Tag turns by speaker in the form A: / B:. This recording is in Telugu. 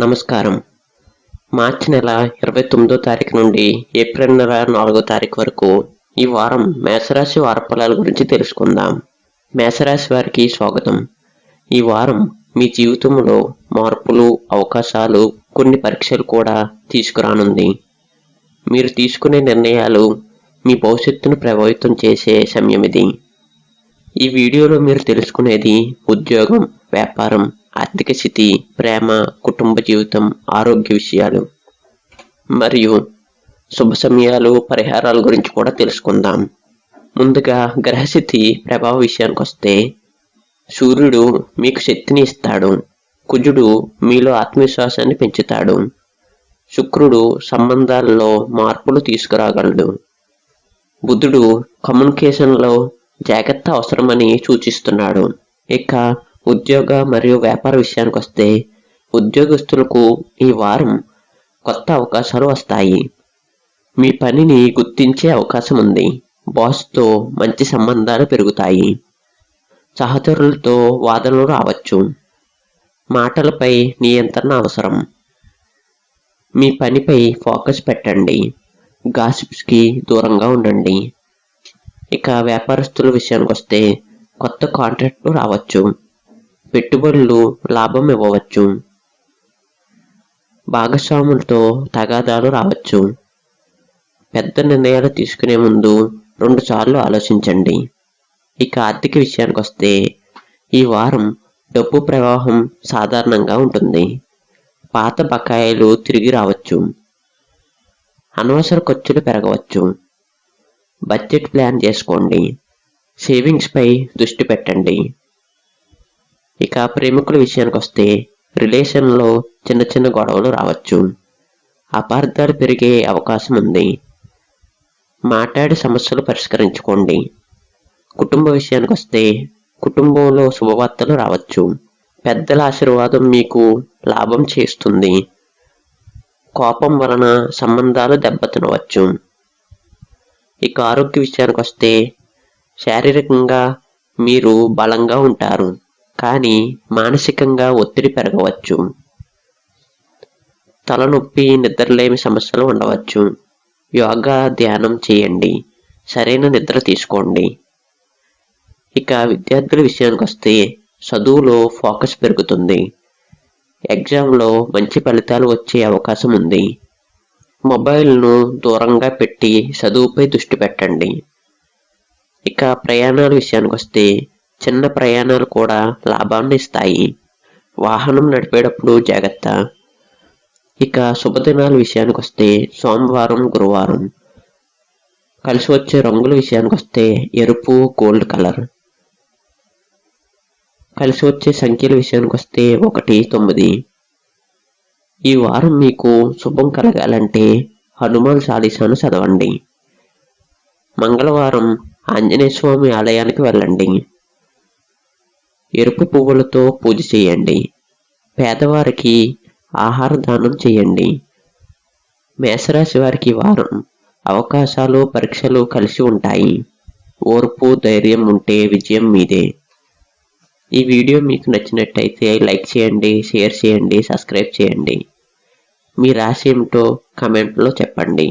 A: నమస్కారం. మార్చి నెల 29వ తారీఖు నుండి ఏప్రిల్ నెల 4వ తారీఖు వరకు ఈ వారం మేషరాశి వారఫలాల గురించి తెలుసుకుందాం. మేషరాశి వారికి స్వాగతం. ఈ వారం మీ జీవితంలో మార్పులు, అవకాశాలు, కొన్ని పరీక్షలు కూడా తీసుకురానుంది. మీరు తీసుకునే నిర్ణయాలు మీ భవిష్యత్తును ప్రభావితం చేసే సమయం ఇది. ఈ వీడియోలో మీరు తెలుసుకునేది ఉద్యోగం, వ్యాపారం, ఆర్థిక స్థితి, ప్రేమ, కుటుంబ జీవితం, ఆరోగ్య విషయాలు మరియు శుభ సమయాలు, పరిహారాల గురించి కూడా తెలుసుకుందాం. ముందుగా గ్రహస్థితి ప్రభావ విషయానికి వస్తే, సూర్యుడు మీకు శక్తిని ఇస్తాడు. కుజుడు మీలో ఆత్మవిశ్వాసాన్ని పెంచుతాడు. శుక్రుడు సంబంధాలలో మార్పులు తీసుకురాగలడు. బుధుడు కమ్యూనికేషన్లో జాగ్రత్త అవసరమని సూచిస్తున్నాడు. ఇక ఉద్యోగ మరియు వ్యాపార విషయానికి వస్తే, ఉద్యోగస్తులకు ఈ వారం కొత్త అవకాశాలు వస్తాయి. మీ పనిని గుర్తించే అవకాశం ఉంది. బాస్తో మంచి సంబంధాలు పెరుగుతాయి. సహచరులతో వాదనలు రావచ్చు. మాటలపై నియంత్రణ అవసరం. మీ పనిపై ఫోకస్ పెట్టండి. గాసిప్స్కి దూరంగా ఉండండి. ఇక వ్యాపారస్తుల విషయానికి వస్తే, కొత్త కాంట్రాక్టులు రావచ్చు. పెట్టుబడులు లాభం ఇవ్వవచ్చు. భాగస్వాములతో తగాదాలు రావచ్చు. పెద్ద నిర్ణయాలు తీసుకునే ముందు 2 సార్లు ఆలోచించండి. ఇక ఆర్థిక విషయానికి వస్తే, ఈ వారం డబ్బు ప్రవాహం సాధారణంగా ఉంటుంది. పాత బకాయిలు తిరిగి రావచ్చు. అనవసర ఖర్చులు పెరగవచ్చు. బడ్జెట్ ప్లాన్ చేసుకోండి. సేవింగ్స్పై దృష్టి పెట్టండి. ఇక ప్రేమికుల విషయానికి వస్తే, రిలేషన్లో చిన్న చిన్న గొడవలు రావచ్చు. అపార్థాలు పెరిగే అవకాశం ఉంది. మాట్లాడి సమస్యలు పరిష్కరించుకోండి. కుటుంబ విషయానికి వస్తే, కుటుంబంలో శుభవార్తలు రావచ్చు. పెద్దల ఆశీర్వాదం మీకు లాభం చేస్తుంది. కోపం వలన సంబంధాలు దెబ్బతినవచ్చు. ఇక ఆరోగ్య విషయానికి వస్తే, శారీరకంగా మీరు బలంగా ఉంటారు, కానీ మానసికంగా ఒత్తిడి పెరగవచ్చు. తలనొప్పి, నిద్రలేమి సమస్యలు ఉండవచ్చు. యోగా, ధ్యానం చేయండి. సరైన నిద్ర తీసుకోండి. ఇక విద్యార్థుల విషయానికి వస్తే, చదువులో ఫోకస్ పెరుగుతుంది. ఎగ్జామ్లో మంచి ఫలితాలు వచ్చే అవకాశం ఉంది. మొబైల్ను దూరంగా పెట్టి చదువుపై దృష్టి పెట్టండి. ఇక ప్రయాణాల విషయానికి వస్తే, చిన్న ప్రయాణాలు కూడా లాభాన్ని ఇస్తాయి. వాహనం నడిపేటప్పుడు జాగ్రత్త. ఇక శుభదినాల విషయానికి వస్తే, సోమవారం, గురువారం. కలిసి వచ్చే రంగుల విషయానికి వస్తే, ఎరుపు, గోల్డ్ కలర్. కలిసి వచ్చే సంఖ్యల విషయానికి వస్తే 1, 9. ఈ వారం మీకు శుభం కలగాలంటే హనుమాన్ చాలీసాను చదవండి. మంగళవారం ఆంజనేయ స్వామి ఆలయానికి వెళ్ళండి. ఎరుపు పువ్వులతో పూజ చేయండి. పేదవారికి ఆహార దానం చేయండి. మేషరాశి వారికి వారం అవకాశాలు, పరీక్షలు కలిసి ఉంటాయి. ఓర్పు, ధైర్యం ఉంటే విజయం మీదే. ఈ వీడియో మీకు నచ్చినట్టయితే లైక్ చేయండి, షేర్ చేయండి, సబ్స్క్రైబ్ చేయండి. మీ రాశి ఏమిటో కామెంట్లో చెప్పండి.